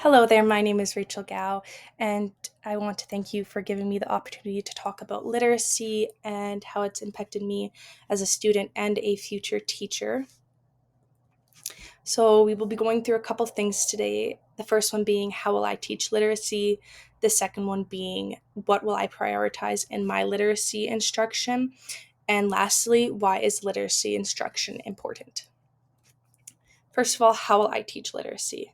Hello there, my name is Rachel Gao, and I want to thank you for giving me the opportunity to talk about literacy and how it's impacted me as a student and a future teacher. So, we will be going through a couple things today. The first one being, how will I teach literacy? The second one being, what will I prioritize in my literacy instruction? And lastly, why is literacy instruction important? First of all, how will I teach literacy?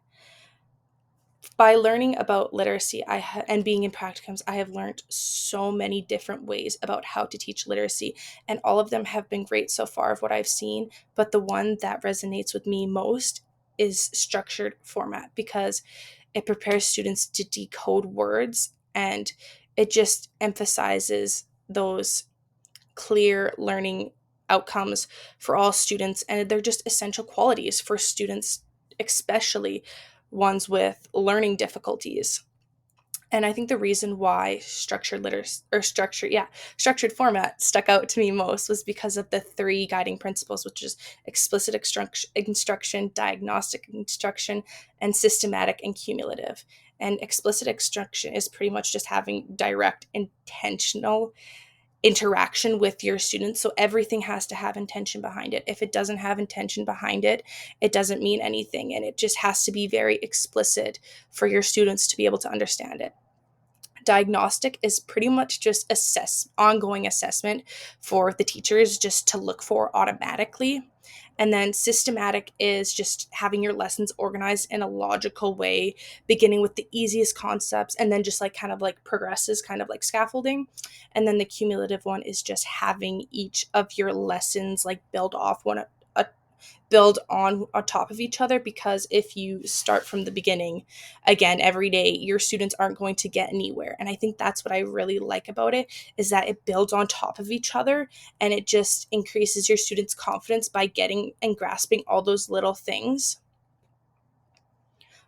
By learning about literacy and being in practicums, I have learned so many different ways about how to teach literacy, and all of them have been great so far of what I've seen. But the one that resonates with me most is structured format because it prepares students to decode words, and it just emphasizes those clear learning outcomes for all students, and they're just essential qualities for students, especially ones with learning difficulties. And I think the reason why structured format stuck out to me most was because of the three guiding principles, which is explicit instruction, diagnostic instruction, and systematic and cumulative. And explicit instruction is pretty much just having direct, intentional interaction with your students. So everything has to have intention behind it. If it doesn't have intention behind it, it doesn't mean anything. And it just has to be very explicit for your students to be able to understand it. Diagnostic is pretty much just ongoing assessment for the teachers just to look for automatically. And then systematic is just having your lessons organized in a logical way, beginning with the easiest concepts and then just like kind of like progresses, kind of like scaffolding. And then the cumulative one is just having each of your lessons like build on top of each other, because if you start from the beginning again every day, your students aren't going to get anywhere. And I think that's what I really like about it, is that it builds on top of each other, and it just increases your students' confidence by getting and grasping all those little things.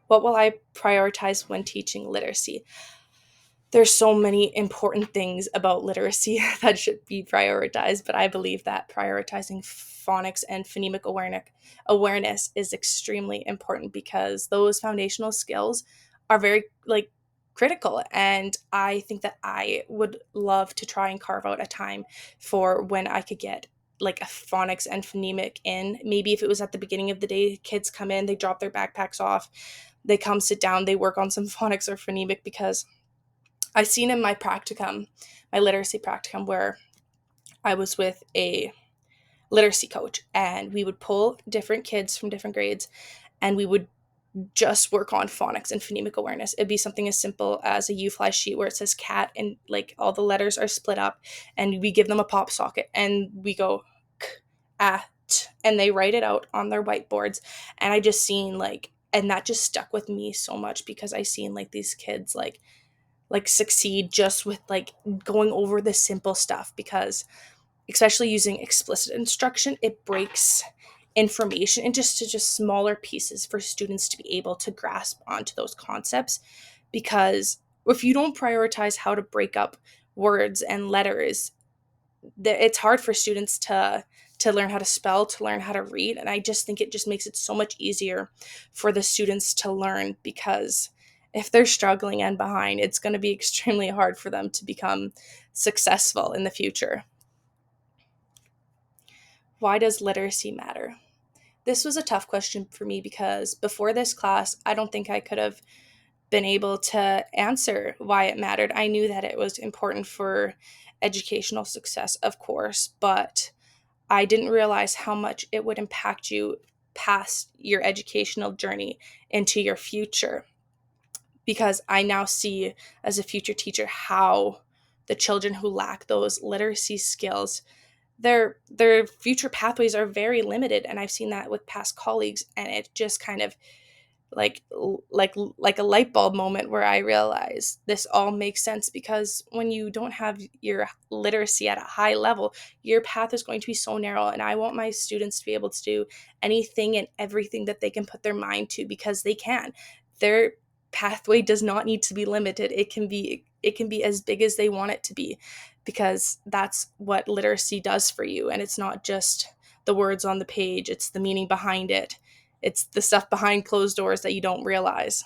What will I prioritize when teaching literacy? There's so many important things about literacy that should be prioritized, but I believe that prioritizing phonics and phonemic awareness is extremely important, because those foundational skills are very like critical. And I think that I would love to try and carve out a time for when I could get like a phonics and phonemic in. Maybe if it was at the beginning of the day, kids come in, they drop their backpacks off, they come sit down, they work on some phonics or phonemic, because I seen in my practicum, my literacy practicum, where I was with a literacy coach, and we would pull different kids from different grades, and we would just work on phonics and phonemic awareness. It'd be something as simple as a U-fly sheet where it says cat and like all the letters are split up, and we give them a pop socket and we go k, at, and they write it out on their whiteboards. And I just seen like, and that just stuck with me so much, because I seen like these kids like succeed just with like going over the simple stuff, because especially using explicit instruction, it breaks information into just smaller pieces for students to be able to grasp onto those concepts. Because if you don't prioritize how to break up words and letters, it's hard for students to learn how to spell, to learn how to read. And I just think it just makes it so much easier for the students to learn, because if they're struggling and behind, it's going to be extremely hard for them to become successful in the future. Why does literacy matter? This was a tough question for me, because before this class, I don't think I could have been able to answer why it mattered. I knew that it was important for educational success, of course, but I didn't realize how much it would impact you past your educational journey into your future. Because I now see as a future teacher how the children who lack those literacy skills, their future pathways are very limited. And I've seen that with past colleagues, and it just kind of like a light bulb moment where I realize this all makes sense. Because when you don't have your literacy at a high level, your path is going to be so narrow. And I want my students to be able to do anything and everything that they can put their mind to, because they can. Their pathway does not need to be limited. It can be as big as they want it to be, because that's what literacy does for you. And it's not just the words on the page, it's the meaning behind it. It's the stuff behind closed doors that you don't realize.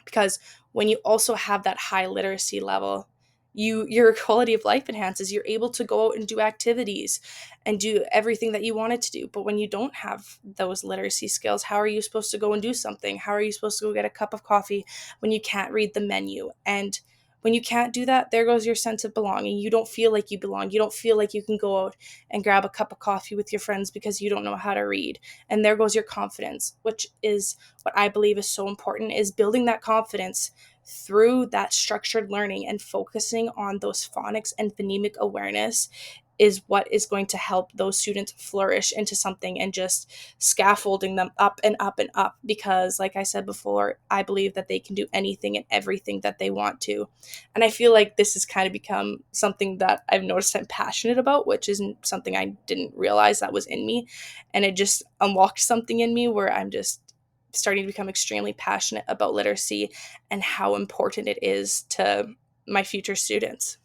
because when you also have that high literacy level, your quality of life enhances. You're able to go out and do activities and do everything that you wanted to do. But when you don't have those literacy skills, how are you supposed to go and do something? How are you supposed to go get a cup of coffee when you can't read the menu? And when you can't do that, there goes your sense of belonging. You don't feel like you belong. You don't feel like you can go out and grab a cup of coffee with your friends because you don't know how to read. And there goes your confidence, which is what I believe is so important, is building that confidence through that structured learning and focusing on those phonics and phonemic awareness is what is going to help those students flourish into something, and just scaffolding them up and up and up. Because, like I said before, I believe that they can do anything and everything that they want to. And I feel like this has kind of become something that I've noticed I'm passionate about, which isn't something I didn't realize that was in me. And it just unlocked something in me where I'm just starting to become extremely passionate about literacy and how important it is to my future students.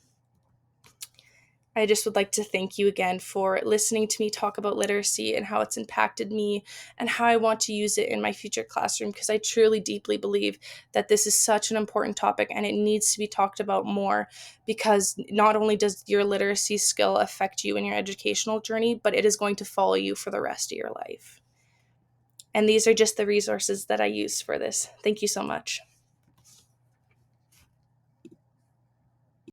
I just would like to thank you again for listening to me talk about literacy and how it's impacted me and how I want to use it in my future classroom, because I truly deeply believe that this is such an important topic and it needs to be talked about more, because not only does your literacy skill affect you in your educational journey, but it is going to follow you for the rest of your life. And these are just the resources that I use for this. Thank you so much.